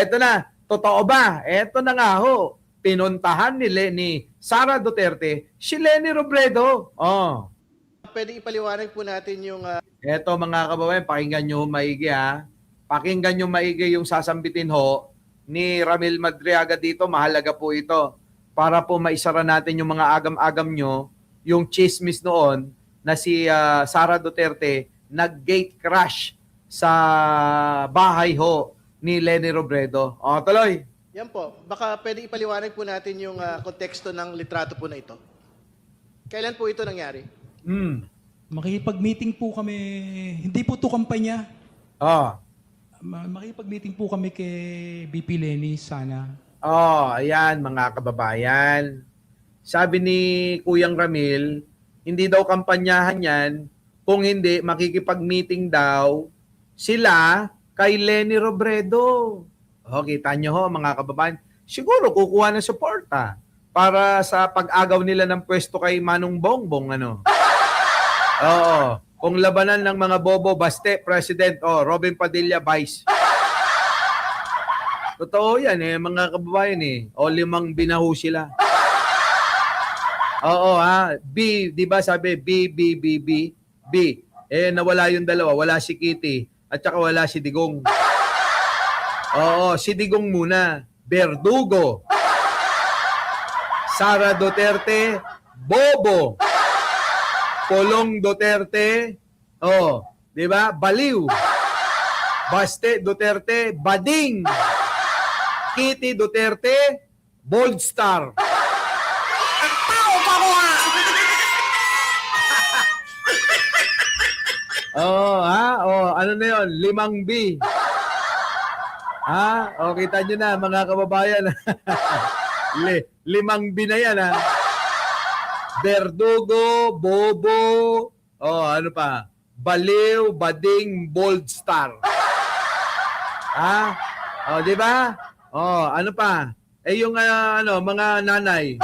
eto na. Totoo ba? Eto na nga ho. Pinuntahan ni Sara Duterte si Leni Robredo. Oh. Pwede ipaliwanag po natin yung... Eto mga kababayan, pakinggan nyo maigi ha. Pakinggan nyo maigi yung sasambitin ho ni Ramil Madriaga dito. Mahalaga po ito. Para po maisara natin yung mga agam-agam nyo, yung chismis noon na si Sara Duterte nag-gate crash sa bahay ho ni Leni Robredo. O, tuloy. Yan po. Baka pwede ipaliwanag po natin yung konteksto ng litrato po na ito. Kailan po ito nangyari? Makikipag-meeting po kami, hindi po ito kampanya. Makikipag-meeting po kami kay BP Leni sana. Ayan mga kababayan. Sabi ni Kuyang Ramil, hindi daw kampanyahan yan, kung hindi makikipag-meeting daw sila kay Leni Robredo. Kita nyo ho mga kababayan. Siguro kukuha ng suporta para sa pag-agaw nila ng pwesto kay Manong Bongbong. Ano? Oo. Kung labanan ng mga bobo, Baste, President, Robin Padilla, Vice. Totoo yan mga kababayan O 5 binaho sila. Oo B, di ba sabi B. Nawala yung dalawa. Wala si Kitty at saka wala si Digong. Oo, si Digong muna. Verdugo. Sara Duterte, bobo. Polong Duterte, di ba? Baliw. Baste Duterte, bading. Kitty Duterte, bold star. Ano na yun? 5 B. Kita nyo na mga kababayan. 5 B na yan Verdugo, bobo, ano pa? Baliw, bading, bold star. Di ba? Ano pa? Yung mga nanay.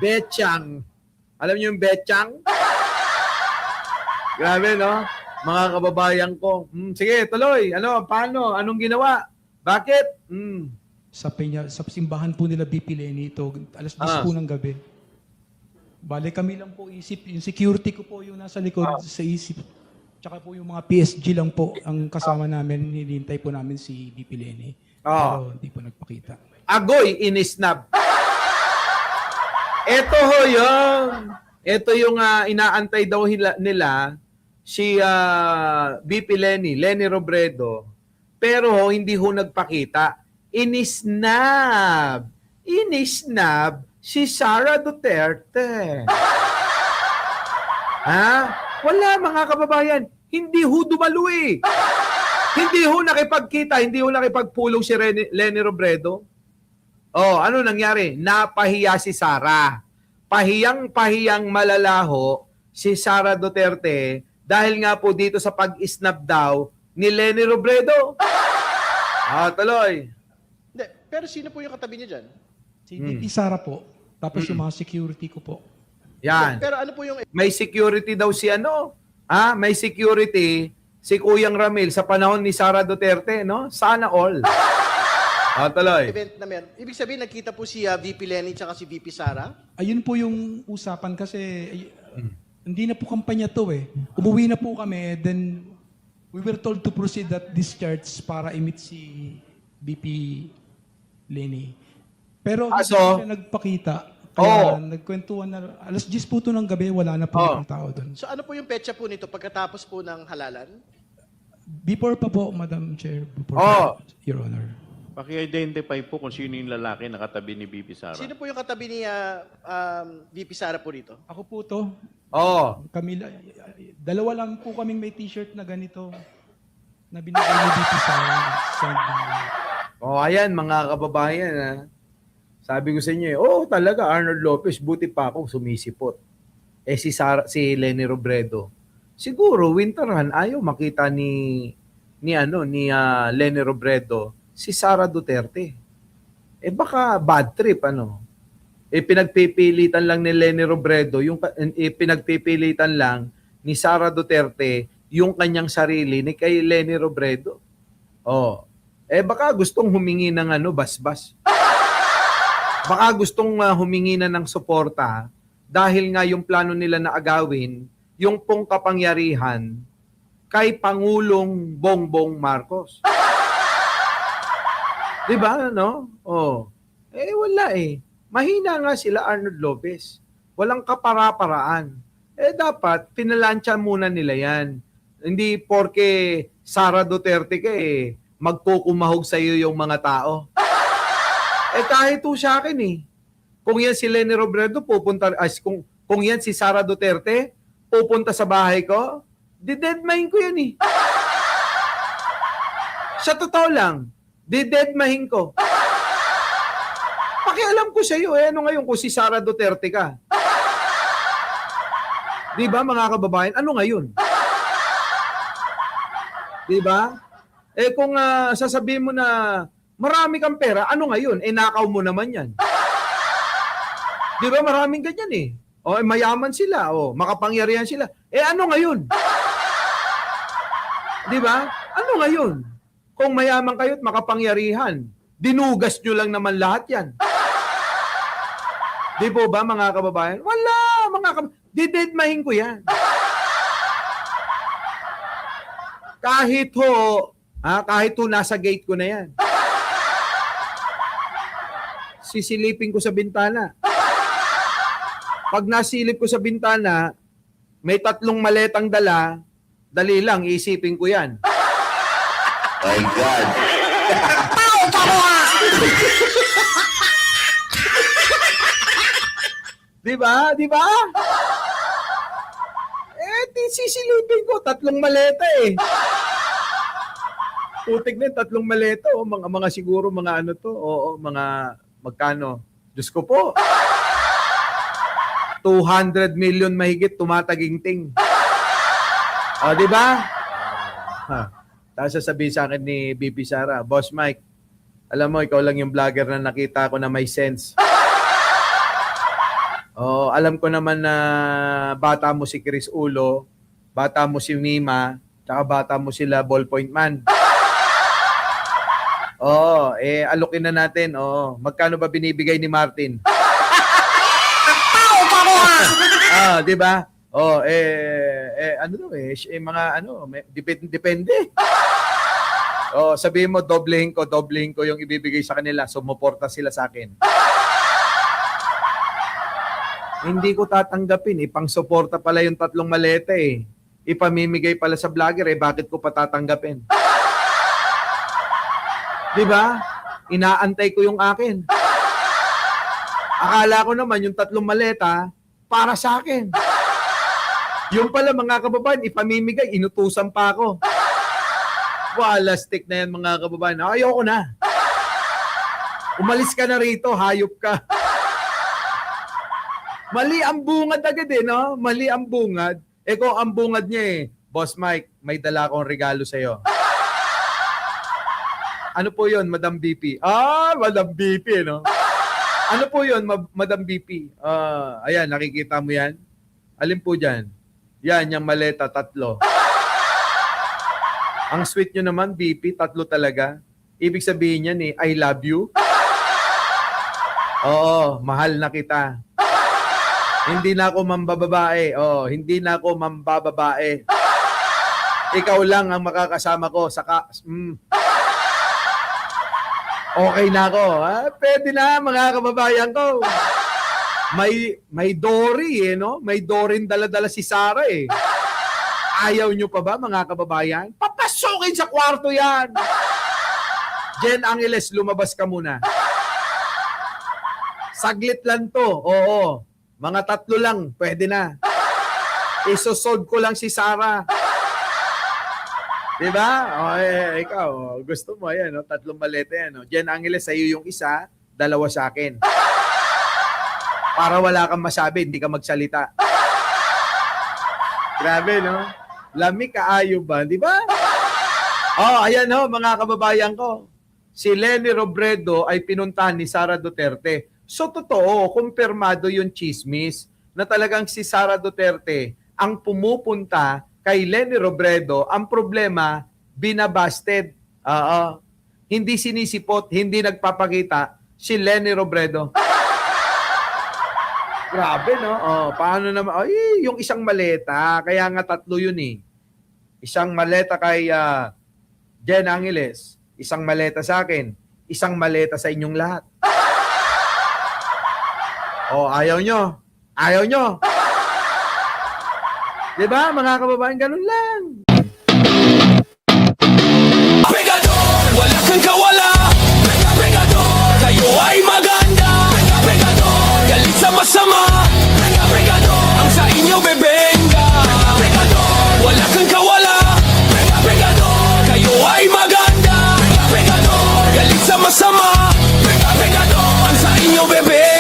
Betchang. Alam niyo yung betchang? Grabe, no? Mga kababayan ko. Sige, tuloy. Paano? Anong ginawa? Bakit? Sa simbahan po nila BP Leni ito, alas 10 po ng gabi. Bale kami lang po isip, yung security ko po yung nasa likod sa isip. Tsaka po yung mga PSG lang po ang kasama namin, hinihintay po namin si BP Leni. Pero hindi po nagpakita. Agoy, inisnab. Ito yung inaantay daw nila si BP Leni Robredo. Pero hindi ho nagpakita. Inisnab si Sara Duterte. Wala mga kababayan. Hindi ho dumalo Hindi ho nakipagkita, hindi ho nakipagpulong si Leni Robredo. Ano nangyari? Napahiya si Sara. Pahiyang malalaho si Sara Duterte dahil nga po dito sa pag-isnab daw ni Leni Robredo. Tuloy. Pero sino po yung katabi niya dyan? Si BP Sara po. Tapos yung mga security ko po. Yan. Pero ano po yung... May security daw si may security si Kuyang Ramil sa panahon ni Sara Duterte, no? Sana all. Tuloy. Event na meron. Ibig sabihin, nakita po si VP Leni tsaka si VP Sara? Ayun po yung usapan kasi hindi na po kampanya to Umuwi na po kami, then we were told to proceed that discharge para i-meet si VP Leni. Pero hindi siya nagpakita. Kaya nagkwentuhan na, alas 10 po ito ng gabi, wala na po ang tao doon. So ano po yung petsa po nito pagkatapos po ng halalan? Before pa po, Madam Chair. Before pa, Your Honor. Paki-identify po kung sino yung lalaki nakatabi ni BP Sara. Sino po yung katabi ni VP Sara po dito? Ako po to. Camila, dalawa lang po kaming may t-shirt na ganito na binigay ni BP Sara. Ayan mga kababayan. Sabi ko sa inyo, talaga Arnold Lopez, buti pa ako sumisipot. Si Leni Robredo. Siguro winterhan ayaw makita ni Leni Robredo si Sara Duterte. Baka bad trip pinagpipilitan lang ni Leni Robredo, pinagpipilitan lang ni Sara Duterte yung kanyang sarili ni kay Leni Robredo. Oh. Baka gustong humingi ng basbas. Baka gustong humingi na ng suporta dahil nga yung plano nila na agawin yung pong kapangyarihan kay Pangulong Bongbong Marcos. 'Di ba, no? Oh. Wala eh. Mahina nga sila Arnold Lopez. Walang kapara-paraan. Dapat pinalansya muna nila 'yan. Hindi porke Sara Duterte ka magkukumahog sa iyo yung mga tao. Kahit to sa akin Kung yan si Leni Robredo pupunta kung yan si Sara Duterte pupunta sa bahay ko, didedmahin ko yan Sa totoo lang, didedmahin ko. Pakialam ko sa iyo ano ngayon kung si Sara Duterte ka? 'Di ba mga kababayan? Ano ngayon? 'Di ba? Kung sasabihin mo na marami kang pera, ano ngayon? Nakaw mo naman yan. Di ba maraming ganyan mayaman sila, makapangyarihan sila. Ano ngayon? Di ba? Ano ngayon? Kung mayaman kayo at makapangyarihan, dinugas nyo lang naman lahat yan. Di po ba mga kababayan? Wala, didedmahin ko yan. Kahit nasa gate ko na yan. Sisilipin ko sa bintana. Pag nasilip ko sa bintana, may 3 maletang dala, dali lang, iisipin ko yan. My God. Diba? Diba? Sisilipin ko, 3 maleta Putik na 3 maleta, mga siguro, mga mga magkano? Diyos ko po. 200 million mahigit tumataginting. Di ba? Tapos sasabihin sa akin ni BP Sara, Boss Mike, alam mo, ikaw lang yung vlogger na nakita ko na may sense. Alam ko naman na bata mo si Chris Ulo, bata mo si Mima, tsaka bata mo sila Ballpoint Man. Alokin na natin. Magkano ba binibigay ni Martin? Di ba? Depende. Sabihin mo doblehin ko yung ibibigay sa kanila, sumuporta sila sa akin. Hindi ko tatanggapin pang-suporta pala yung 3 maleta ipamimigay pala sa vlogger bakit ko pa tatanggapin? Di ba? Inaantay ko yung akin. Akala ko naman yung 3 maleta para sa akin. Yung pala mga kababayan, ipamimigay, inutusan pa ako. Wala, stick na yan mga kababayan. Ayoko na. Umalis ka na rito, hayop ka. Mali ang bungad agad no? Mali ang bungad. Kung ang bungad niya Boss Mike, may dala akong regalo sa'yo. Ano po yun, Madam BP? Madam BP, no? Ano po yun, Madam BP? Ayan, nakikita mo yan? Alin po dyan? Yan, yung maleta, 3. Ang sweet nyo naman, BP, 3 talaga. Ibig sabihin yan I love you. Oo, mahal na kita. Hindi na ako mambababae. Hindi na ako mambababae. Ikaw lang ang makakasama ko sa okay na ako. Pwede na mga kababayan ko. May Dory no? May Dory dala-dala si Sara Ayaw nyo pa ba mga kababayan? Papasukin sa kwarto yan. Jen Angeles, lumabas ka muna. Saglit lang to. Oo. Mga 3 lang, pwede na. Isosolve ko lang si Sara. Diba? Ikaw, gusto mo, 3 maleta yan. Jen Angeles, sa'yo yung isa, 2 sa akin. Para wala kang masabi, hindi ka magsalita. Grabe, no? Lamig kaayo ba? Diba? Ayan mga kababayan ko. Si Leni Robredo ay pinuntahan ni Sara Duterte. So totoo, kumpirmado yung chismis na talagang si Sara Duterte ang pumupunta kay Leni Robredo. Ang problema, binabasted. Oo. Hindi sinisipot, hindi nagpapakita si Lenny Robredo. Grabe, no? Oh, paano naman? Ay, yung isang maleta, kaya nga tatlo yun eh. Isang maleta kay Jen Angeles, isang maleta sa akin, isang maleta sa inyong lahat. Oh, ayaw nyo. Ayaw nyo. Diba, mga kababayan, ganun lang. Pegador, wala kang kawala. Pegador, kayo ay maganda. Pegador, galit sa masama. Pegador, ang sa inyo bebenga. Pegador, wala kang kawala. Pegador, kayo ay maganda. Pegador, galit sa masama. Pegador, ang sa inyo bebenga.